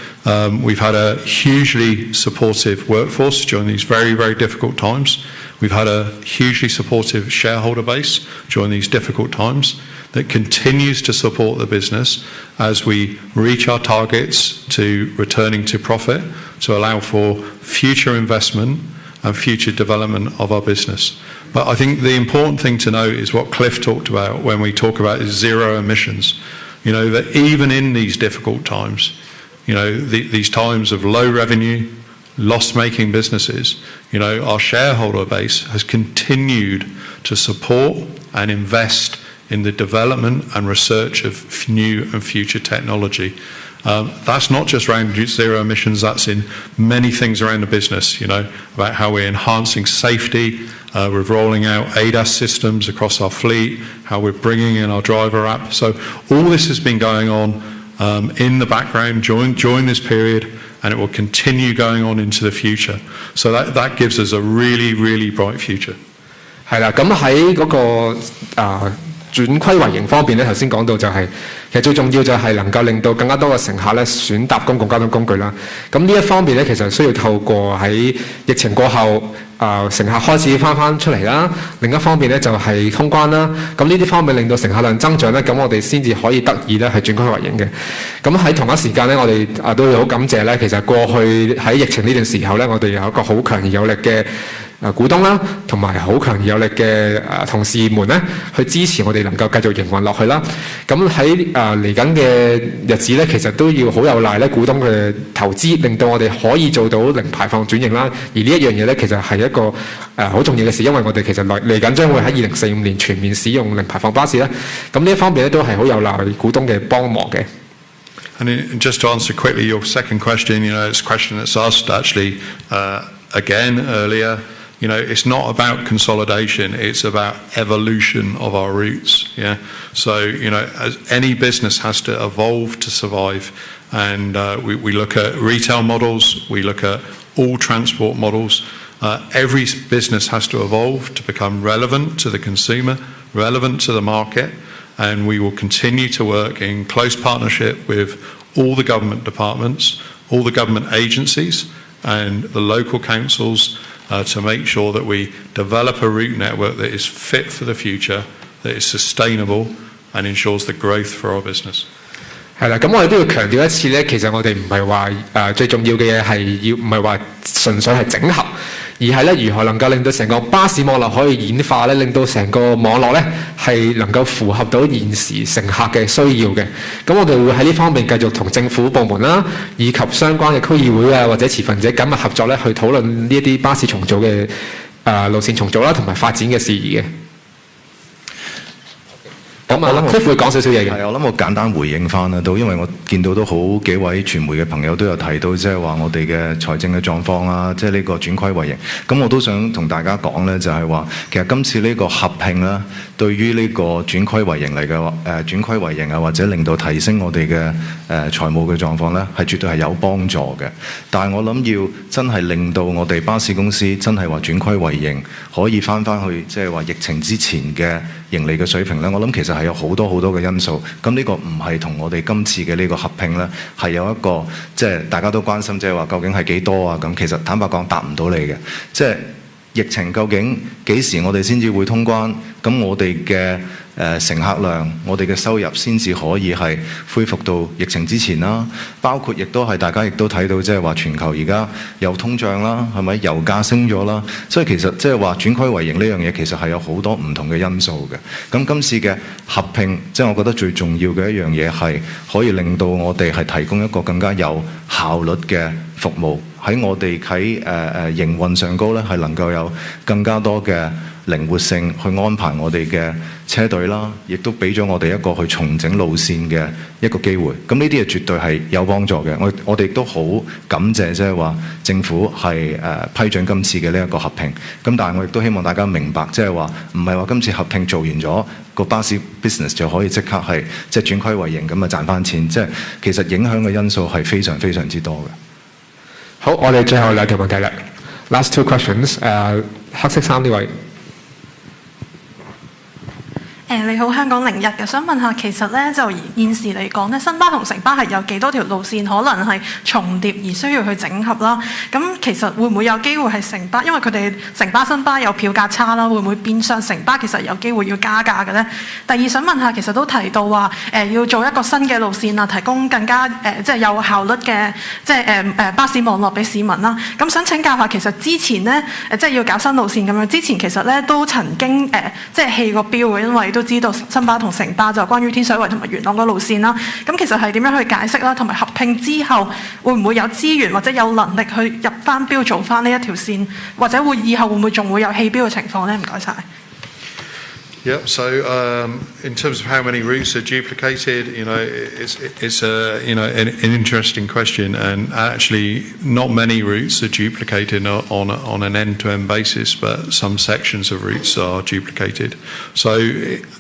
we've had a hugely supportive workforce during these very, very difficult times. We've had a hugely supportive shareholder base during these difficult times that continues to support the business as we reach our targets to returning to profit, to allow for future investment and future development of our business. But I think the important thing to note is what Cliff talked about when we talk about zero emissions. You know, that even in these difficult times, you know, these times of low revenue, loss-making businesses, you know, our shareholder base has continued to support and invest in the development and research of new and future technology. That's not just around zero emissions, that's in many things around the business, you know, about how we're enhancing safety, we're rolling out ADAS systems across our fleet, how we're bringing in our driver app. So all this has been going on in the background during this period, and it will continue going on into the future. So that gives us a really, really bright future. 係啦，咁喺嗰個轉虧為盈方面咧，頭先講到就係、其實最重要就係能夠令到更加多嘅乘客咧選搭公共交通工具啦。咁呢一方面咧，其實需要透過喺疫情過後，乘客開始翻出嚟啦。另一方面咧就係、通關啦。咁呢啲方面令到乘客量增長咧，咁我哋先至可以得以咧係轉虧為盈嘅。咁喺同一時間咧，我哋都要好感謝咧，其實過去喺疫情呢段時候咧，我哋有一個好強而有力嘅股東啦，同埋好強而有力嘅同事們咧，去支持我哋能夠繼續營運落去啦。咁喺嚟緊嘅日子咧，其實都要好有賴咧股東嘅投資，令到我哋可以做到零排放轉型啦。而呢一樣嘢咧，其實係一個好重要嘅事，因為我哋其實嚟緊將會喺2045年全面使用零排放巴士啦。咁呢一方面咧，都係好有賴股東嘅幫忙嘅。And just to answer quickly your second question, you know, it's a question that's asked actually again earlier. You know, it's not about consolidation, it's about evolution of our routes, yeah? So, you know, as any business has to evolve to survive, and we look at retail models, we look at all transport models. Every business has to evolve to become relevant to the consumer, relevant to the market, and we will continue to work in close partnership with all the government departments, all the government agencies, and the local councils to make sure that we develop a route network that is fit for the future, that is sustainable, and ensures the growth for our business. 係啦，咁我哋都要強調一次咧，其實我哋唔係話最重要嘅嘢係唔係話純粹係整合，而係咧如何能夠令到成個巴士網絡可以演化咧，令到成個網絡咧係能夠符合到現時乘客嘅需要嘅。咁我哋會喺呢方面繼續同政府部門啦，以及相關嘅區議會啊或者持份者緊密合作咧，去討論呢一啲巴士重組嘅路線重組啦，同埋發展嘅事宜嘅。咁Cliff會講少少嘢嘅。係，我諗我簡單回應翻啦，都因為我見到都好幾位傳媒嘅朋友都有提到，即係話我哋嘅財政嘅狀況啊，即係呢個轉虧為盈。咁我都想同大家講咧，就係話其實今次呢個合併啦，對於呢個轉虧為盈嚟嘅轉虧為盈啊，或者令到提升我哋嘅財務嘅狀況咧，係絕對係有幫助嘅。但係我諗要真係令到我哋巴士公司真係話轉虧為盈，可以翻去即係話疫情之前嘅盈利嘅水平咧，我諗其實係有好多嘅因素。咁呢個唔係同我哋今次嘅呢個合併咧，係有一個即係大家都關心，即係話究竟係幾多啊？咁其實坦白講答唔到你嘅，即係疫情究竟幾時我哋先至會通關？咁我哋嘅乘客量，我哋嘅收入先至可以係恢復到疫情之前啦。包括亦都係大家亦都睇到，即係話全球而家有通脹啦，係咪油價升咗啦？所以其實即係話轉虧為盈呢樣嘢，其實係有好多唔同嘅因素嘅。咁今次嘅合併，即係我覺得最重要嘅一樣嘢係可以令到我哋係提供一個更加有效率嘅服務，喺我哋喺營運上高咧，係能夠有更加多嘅靈活性去安排我哋嘅車隊啦，亦都俾咗我哋一個去重整路線嘅一個機會。咁呢啲係絕對係有幫助嘅。我哋亦都好感謝，即係話政府係批准今次嘅呢一個合併。咁但係我亦都希望大家明白，即係話唔係話今次合併做完咗個巴士 business 就可以即刻係即係轉虧為盈咁啊賺翻錢。即係其實影響嘅因素係非常非常之多嘅。好，我哋最後兩條問題啦。Last two questions，黑色衫呢位。你好，香港01嘅，想問下，其實咧就現時嚟講咧，新巴同城巴係有幾多條路線可能係重疊而需要去整合啦？咁其實會唔會有機會係城巴，因為佢哋城巴新巴有票價差啦，會唔會變相城巴其實有機會要加價嘅咧？第二想問下，其實都提到話要做一個新嘅路線啊，提供更加即係有效率嘅即係巴士網絡俾市民啦。咁想請教下，其實之前咧即係要搞新路線咁樣，之前其實咧都曾經即係棄過標嘅，因為都知道新巴同城巴就關於天水圍同埋元朗個路線啦。咁其實係點樣去解釋啦？同埋合併之後會唔會有資源或者有能力去入翻標做翻呢一條線，或者以後會唔會仲會有棄標嘅情況咧？唔該晒。Yep. So in terms of how many routes are duplicated, it's an interesting question, and actually not many routes are duplicated on an end-to-end basis, but some sections of routes are duplicated. So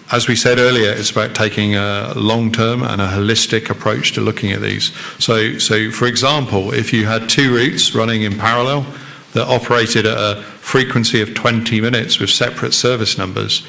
as we said earlier, it's about taking a long-term and a holistic approach to looking at these. So for example, if you had two routes running in parallel that operated at a frequency of 20 minutes with separate service numbers,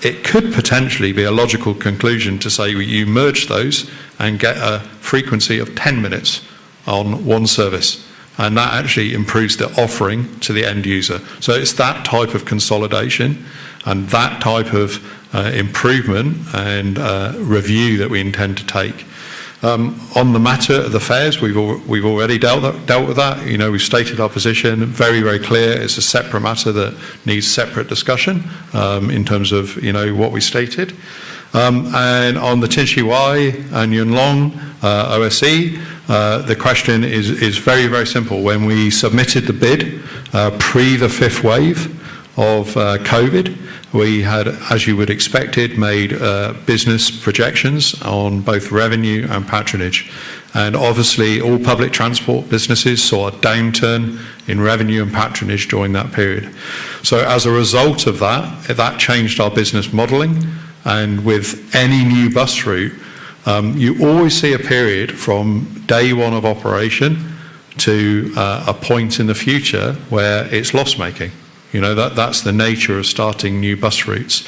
it could potentially be a logical conclusion to say you merge those and get a frequency of 10 minutes on one service, and that actually improves the offering to the end user. So it's that type of consolidation and that type of improvement and review that we intend to take. On the matter of the fares, we've already dealt with that. We've stated our position very, very clear. It's a separate matter that needs separate discussion in terms of what we stated. And on the Tinshui Wai and Yuen Long OSE, the question is very, very simple. When we submitted the bid pre the fifth wave of COVID, we had, as you would expected, made business projections on both revenue and patronage. And obviously all public transport businesses saw a downturn in revenue and patronage during that period. So as a result of that changed our business modelling. And with any new bus route, you always see a period from day one of operation to a point in the future where it's loss-making. That's the nature of starting new bus routes.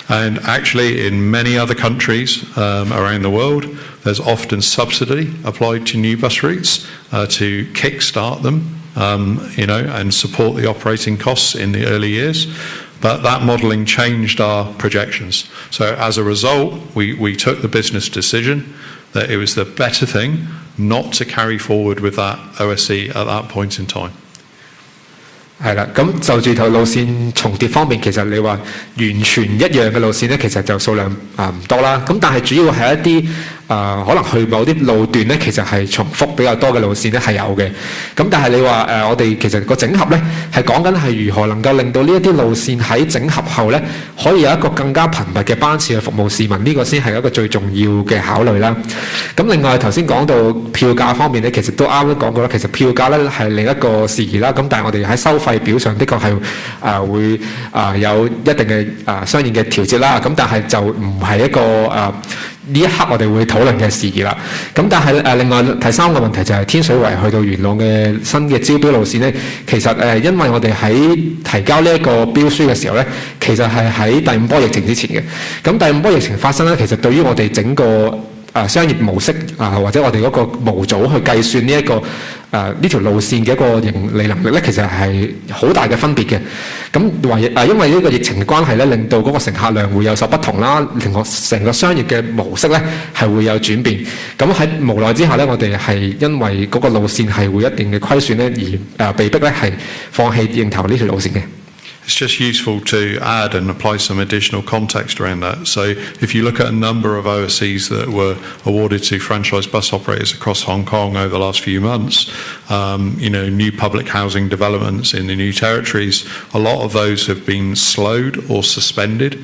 And actually in many other countries around the world, there's often subsidy applied to new bus routes to kickstart them, and support the operating costs in the early years. But that modelling changed our projections. So as a result, we took the business decision that it was the better thing not to carry forward with that OSE at that point in time. 係啦，咁就住條路線重疊方面，其實你話完全一樣嘅路線咧，其實就數量唔多啦。咁但係主要係一啲可能去某啲路段咧，其實係重複比較多嘅路線咧係有嘅。咁但係你話我哋其實個整合咧係講緊係如何能夠令到呢一啲路線喺整合後咧可以有一個更加頻密嘅班次去服務市民，呢個先係一個最重要嘅考慮啦。咁另外頭先講到票價方面咧，其實都啱啱講過啦。其實票價咧係另一個事宜啦。咁但係我哋喺收費表上的確係會有一定嘅相應嘅調節啦。咁但係就唔係一個呢一刻我哋會討論嘅事宜啦。咁但係另外第三個問題就係天水圍去到元朗嘅新嘅招標路線咧，其實因為我哋喺提交呢一個標書嘅時候咧，其實係喺第五波疫情之前嘅。咁第五波疫情發生咧，其實對於我哋整個商業模式或者我哋嗰個模組去計算呢一個呢條路線嘅一個盈利能力咧，其實係好大嘅分別嘅。咁因為呢個疫情嘅關係咧，令到嗰個乘客量會有所不同啦，令我成個商業嘅模式咧係會有轉變。咁喺無奈之下咧，我哋係因為嗰個路線係會一定嘅虧損咧，而被逼咧係放棄認投呢條路線嘅。It's just useful to add and apply some additional context around that. So if you look at a number of OSCs that were awarded to franchise bus operators across Hong Kong over the last few months, new public housing developments in the new territories, a lot of those have been slowed or suspended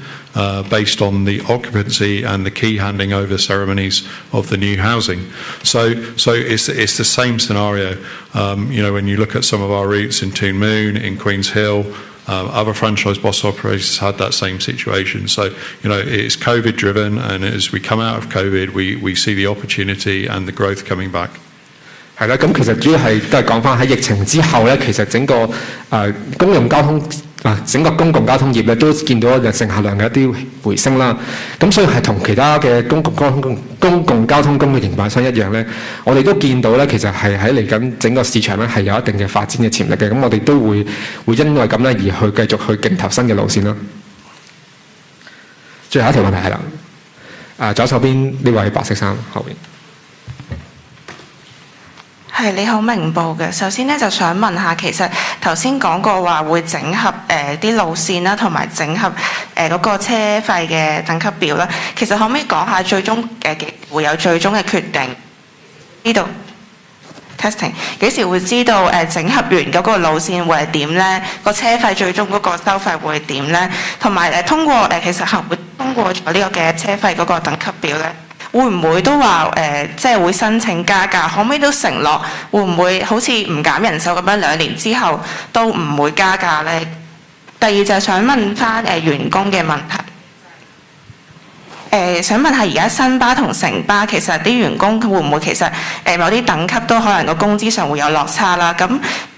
based on the occupancy and the key handing over ceremonies of the new housing. So it's the same scenario. When you look at some of our routes in Toon Moon, in Queen's Hill, other franchise bus operators had that same situation. So, it's COVID driven, and as we come out of COVID, we see the opportunity and the growth coming back. 係啦，咁其實主要都係講翻喺疫情之後咧，其實整個公共交通整個公共交通業咧都見到嘅乘客量嘅一啲回升啦。咁所以係同其他嘅公共交通工嘅營辦商一樣咧，我哋都見到咧，其實係喺嚟緊整個市場咧係有一定嘅發展嘅潛力嘅。咁我哋都會因為咁咧而去繼續去競投新嘅路線啦。最後一條問題係啦，左手邊呢位白色衫後邊。係你好，明報嘅。首先咧就想問下，其實頭先講過話會整合啲路線啦，同埋整合嗰個車費嘅等級表啦。其實可唔可以講下最終會有最終嘅決定？呢度 testing 幾時會知道整合完嗰個路線會係點咧？個車費最終嗰個收費會係點咧？同埋通過其實係會通過咗呢個嘅車費嗰個等級表咧？會唔會都話即係會申請加價？可唔可以都承諾會唔會好似唔減人手咁樣2年之後都唔會加價呢？第二就係想問翻員工嘅問題。想問下而家新巴同城巴其實啲員工會唔會其實某啲等級都可能個工資上會有落差啦？咁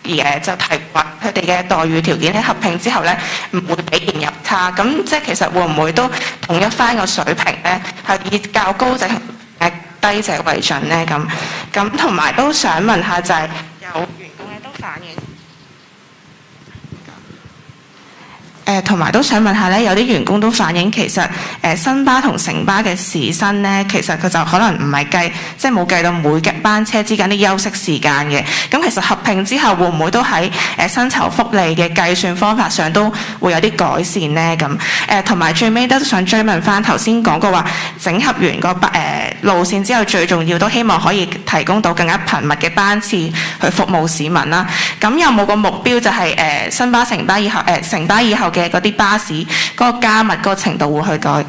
而就提話佢哋嘅待遇條件喺合併之後咧唔會比現有差。咁即係其實會唔會都統一翻個水平咧？係以較高者同低者為準咧？咁同埋都想問下就係有員工咧都反映。同埋都想問下咧，有啲員工都反映其實新巴同城巴嘅時薪咧，其實佢就可能唔係計，即係冇計到每班車之間啲休息時間嘅。咁其實合併之後會唔會都喺薪酬福利嘅計算方法上都會有啲改善咧？咁同埋最尾都想追問翻頭先講過話，整合完個路線之後，最重要都希望可以提供到更加頻密嘅班次去服務市民啦。咁有冇個目標就係新巴、城巴以後城巴以後嘅嗰啲巴士嗰個加密嗰個程度會去改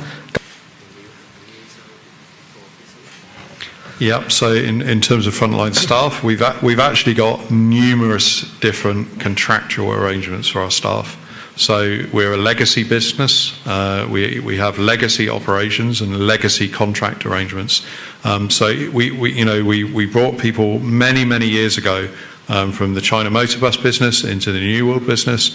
？Yep. So in terms of frontline staff, we've actually got numerous different contractual arrangements for our staff. So we're a legacy business. We have legacy operations and legacy contract arrangements. So we brought people many years ago from the China motor bus business into the New World business.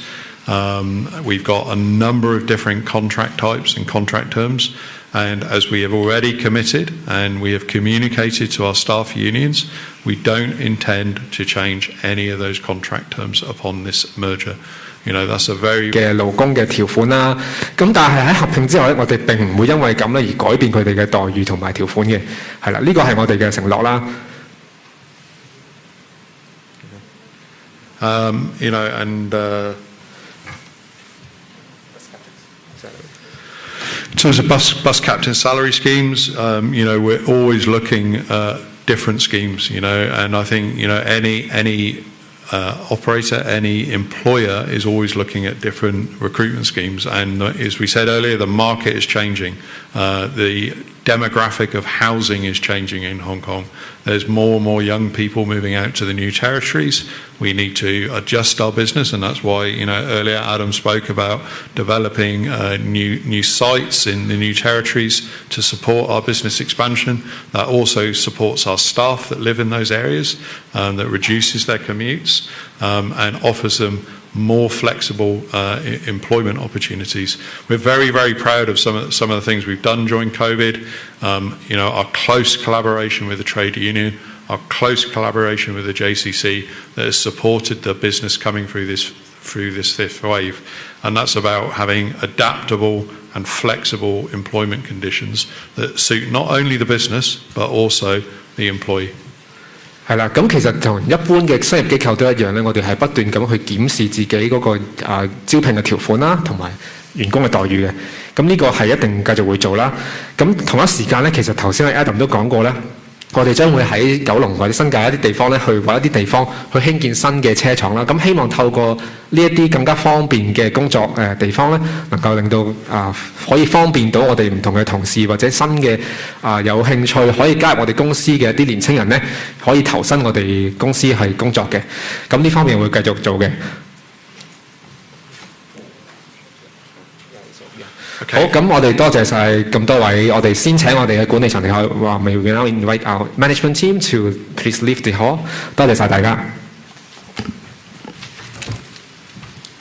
We've got a number of different contract types and contract terms, and as we have already committed and we have communicated to our staff unions, we don't intend to change any of those contract terms upon this merger. That's a very 嘅勞工嘅條款啦。咁但係喺合併之後咧，我哋並唔會因為咁咧而改變佢哋嘅待遇同埋條款嘅。係啦，呢個係我哋嘅承諾啦。terms of bus captain salary schemes, we're always looking at different schemes, and I think, any operator, any employer is always looking at different recruitment schemes. And as we said earlier, the market is changing. The demographic of housing is changing in Hong Kong. There's more and more young people moving out to the new territories. We need to adjust our business, and that's why, earlier Adam spoke about developing new sites in the new territories to support our business expansion. That also supports our staff that live in those areas, that reduces their commutes, and offers them more flexible employment opportunities. We're very, very proud of some of the things we've done during COVID. Our close collaboration with the trade union, our close collaboration with the JCC that has supported the business coming through this fifth wave. And that's about having adaptable and flexible employment conditions that suit not only the business but also the employee. 係啦，咁其實同一般嘅商業機構都一樣咧，我哋係不斷咁去檢視自己嗰個招聘嘅條款啦，同埋員工嘅待遇嘅。咁呢個係一定繼續會做啦。咁同一時間咧，其實頭先Adam都講過咧。我哋將會喺九龍或者新界一啲地方咧，去揾一啲地方去興建新嘅車廠啦。咁希望透過呢一啲更加方便嘅工作地方咧，能夠令到可以方便到我哋唔同嘅同事或者新嘅有興趣可以加入我哋公司嘅一啲年青人咧，可以投身我哋公司係工作嘅。咁呢方面會繼續做嘅。好，咁我哋多謝晒咁多位，我哋先請我哋嘅管理層嚟話，may we now invite our management team to please leave the hall。多謝晒大家。